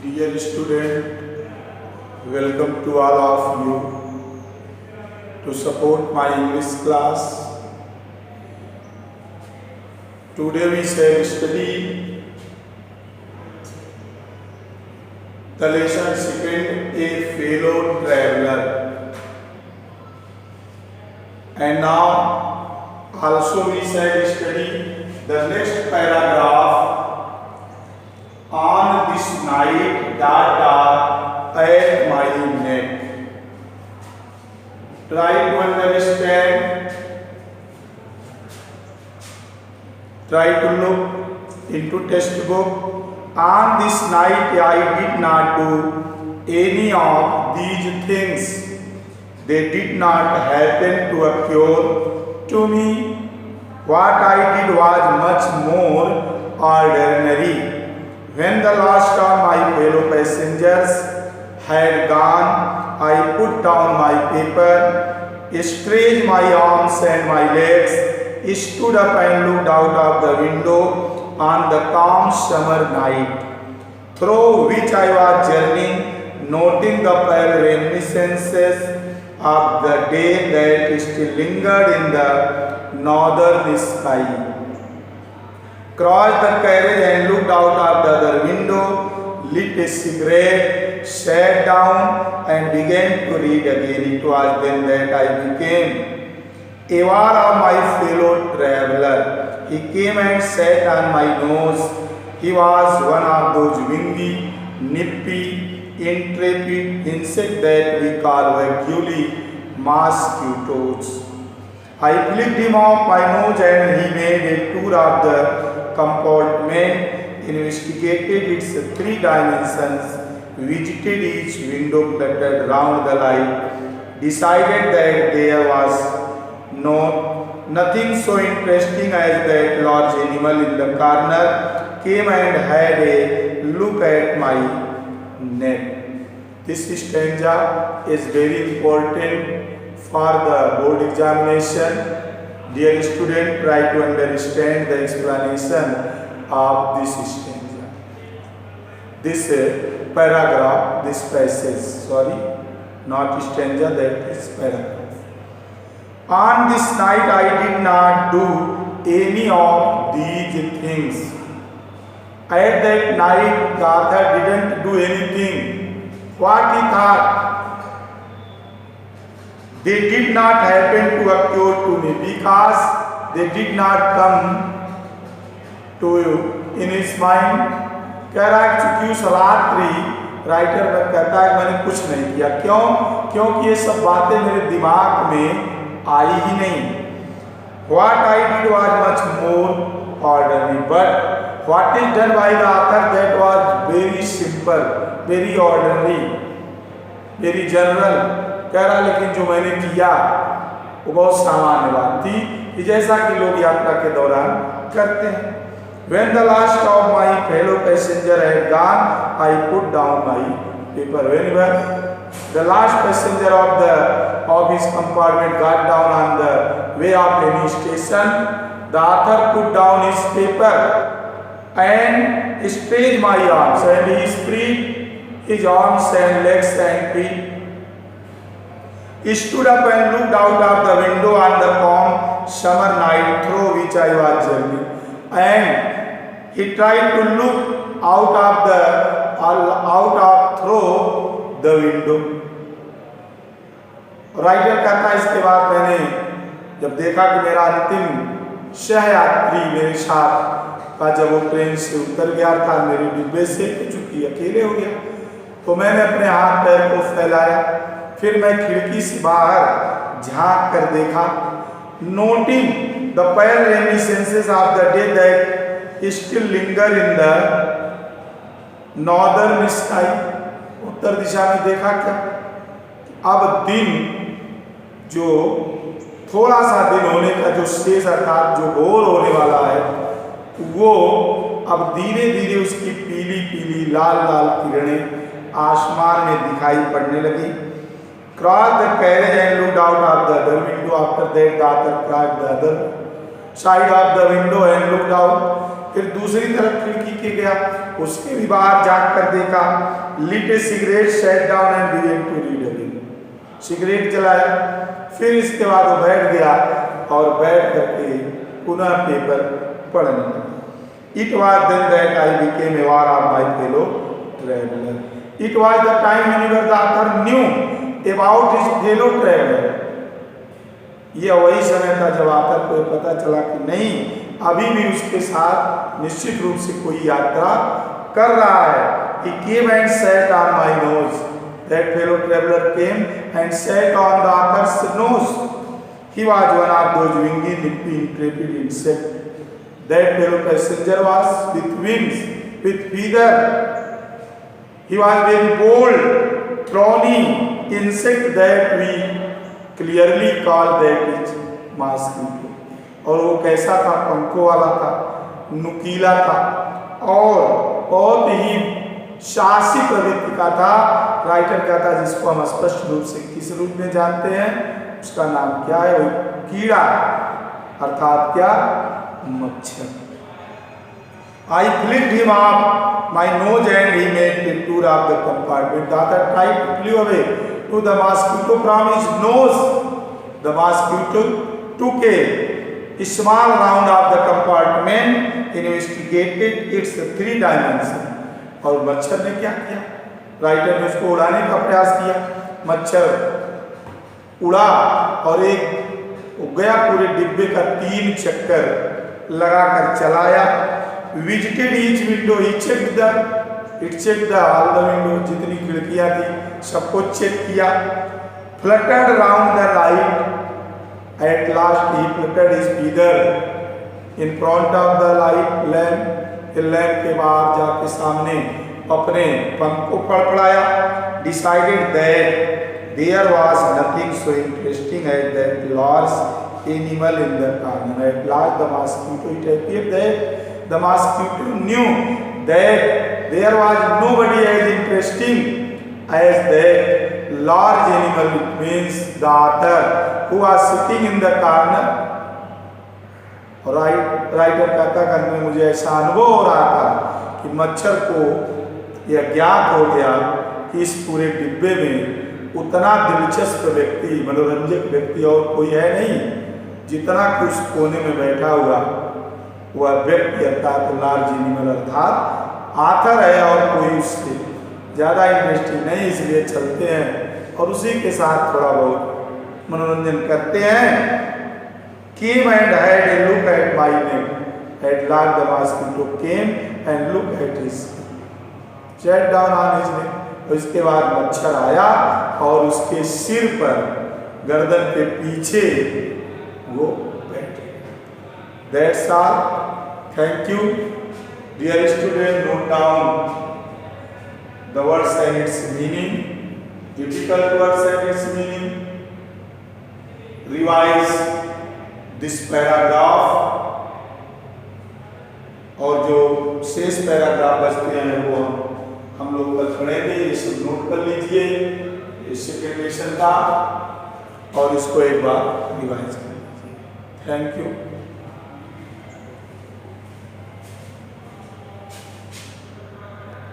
Dear student, welcome to all of you to support my English class. Today we shall study the lesson second, a fellow traveler. And now also we shall study the next paragraph. On this night that at my neck. Try to understand. Try to look into textbook. On this night I did not do any of these things. They did not happen to occur to me. What I did was much more ordinary. When the last of my fellow passengers had gone, I put down my paper, stretched my arms and my legs, stood up and looked out of the window on the calm summer night, through which I was journeying, noting the pale reminiscences of the day that still lingered in the northern sky. Crossed the carriage and looked out of the other window, lit a cigarette, sat down and began to read again. It was then that I became aware of my fellow traveler. He came and sat on my nose. He was one of those wingy, nippy, intrepid insects that we call vaguely mosquitoes. I flicked him off my nose and he made a tour of the compartment, investigated its three dimensions, visited each window, fluttered round the light, decided that there was nothing so interesting as that large animal in the corner, came and had a look at my neck. This stanza is very important for the board examination. Dear student, try to understand the explanation of this stanza. This paragraph, this passage, not stanza, that is paragraph. On this night I did not do any of these things. At that night the author didn't do anything. What he thought? They did not happen to occur to me because they did not come to you in his mind. कह रहा है चूंकि उस रात्रि writer कहता है मैंने कुछ नहीं किया. क्यों? क्योंकि ये सब बातें मेरे दिमाग में आई ही नहीं. What I did was much more ordinary, but what is done by the author, that was very simple, very ordinary, very general. कह रहा लेकिन जो मैंने किया वो बहुत सामान्य बात थी, कि जैसा कि लोग यात्रा के दौरान करते हैं. When the last of my fellow passenger had gone, I put down my paper. Whenever the last passenger of his compartment got down on the way of any station, the author put down his paper and stretched my arms, and he spread his arms and legs and feet. He stood up and looked out of the window on the calm summer night through which I was journeying, and he tried to look out of through the window. Writer कहता है इसके बाद मैंने जब देखा कि मेरा अंतिम सहयात्री मेरे साथ का जब वो ट्रेन से उतर गया था, मेरे डिब्बे से, चूंकि अकेले हो गया, तो मैंने अपने हाथ पैर को फैलाया. फिर मैं खिड़की से बाहर झांक कर देखा. Noting the pale reminiscences of the day that still linger in the northern sky. उत्तर दिशा में देखा क्या? अब दिन, जो थोड़ा सा दिन होने का जो शेष अर्थात जो घोर होने वाला है, वो अब धीरे धीरे उसकी पीली पीली लाल लाल किरणें आसमान में दिखाई पड़ने लगी. Crossed the carriage and looked out of the other window. After that, the author crossed the other side of the window and looked out. फिर दूसरी तरफ खिड़की के गया, उसके भी बाहर जाग कर देखा, lit a cigarette, sat down and began to read again. Cigarette जलाया, फिर इसके बाद वो बैठ गया और बैठ करके पुनः पेपर पढ़ने लगा। It was then that I became aware of my fellow traveler. It was the time whenever the author knew about his fellow traveler. यह वही समय था जब आकर को पता चला कि नहीं, अभी भी उसके साथ निश्चित रूप से कोई यात्रा कर रहा है। He came and sat on my nose. That fellow traveler came and sat on the author's nose. He was one of those wingy, nippy, intrepid insects. That fellow passenger was with wings, with feather. He was very bold, thorny insect that we clearly call that is mosquito. और वो कैसा था? पंखों वाला था, नुकीला था और बहुत ही शासी प्रवृत्ति का था। राइटर कहता है जिसको हम स्पष्ट रूप से किस रूप में जानते हैं, उसका नाम क्या है? वो कीड़ा, अर्थात क्या? मच्छर। I flicked him off my nose and he made a tour of the compartment. The other tried flew away to the mosquito from his nose. The mosquito took a small round of the compartment, investigated its 3 dimensions. और मच्छर ने क्या किया? Writer ने उसको उड़ाने का प्रयास किया। मच्छर उड़ा और एक गया, पूरे डिब्बे का 3 चक्कर लगाकर चलाया। Visited each window, he check the all the window, जितनी खिड़कियां थी सबको चेक किया। Fluttered round the light, at last he fluttered his feather in front of the light lamp. Lamp के बाहर जाके सामने अपने पंख को फड़फड़ाया। Decided that there was nothing so interesting as that large animal in the corner. At last the mosquito, it appeared that the mosquito knew that there was nobody as interesting as that large animal. It means the author who was sitting in the corner. Writer कहता कि मुझे ऐसा अनुभव हो रहा था कि मच्छर को यह ज्ञात हो गया कि इस पूरे डिब्बे में उतना दिलचस्प व्यक्ति, मनोरंजक व्यक्ति और कोई है नहीं, जितना कि उस कोने में बैठा हुआ वह व्यक्ति अर्थात लार्ज एनिमल अर्थात आथर है और कोई उससे ज़्यादा इंटरेस्टिंग नहीं। इसलिए चलते हैं और उसी के साथ थोड़ा बहुत मनोरंजन करते हैं। Came and had a look at my neck. At last the mosquito came and looked at his sat down on his neck. उसके बाद मच्छर आया और उसके सिर पर, गर्दन के पीछे वो बैठे। That's all. Thank you. Dear student, note down the words and its meaning, difficult words and its meaning. Revise this paragraph और जो शेष पैराग्राफ बचते हैं वो हम लोग कल पढ़ेंगे। ये सब नोट कर लीजिए, ये सेकेंड लेसन का, और इसको एक बार रिवाइज कर लीजिए। Thank you.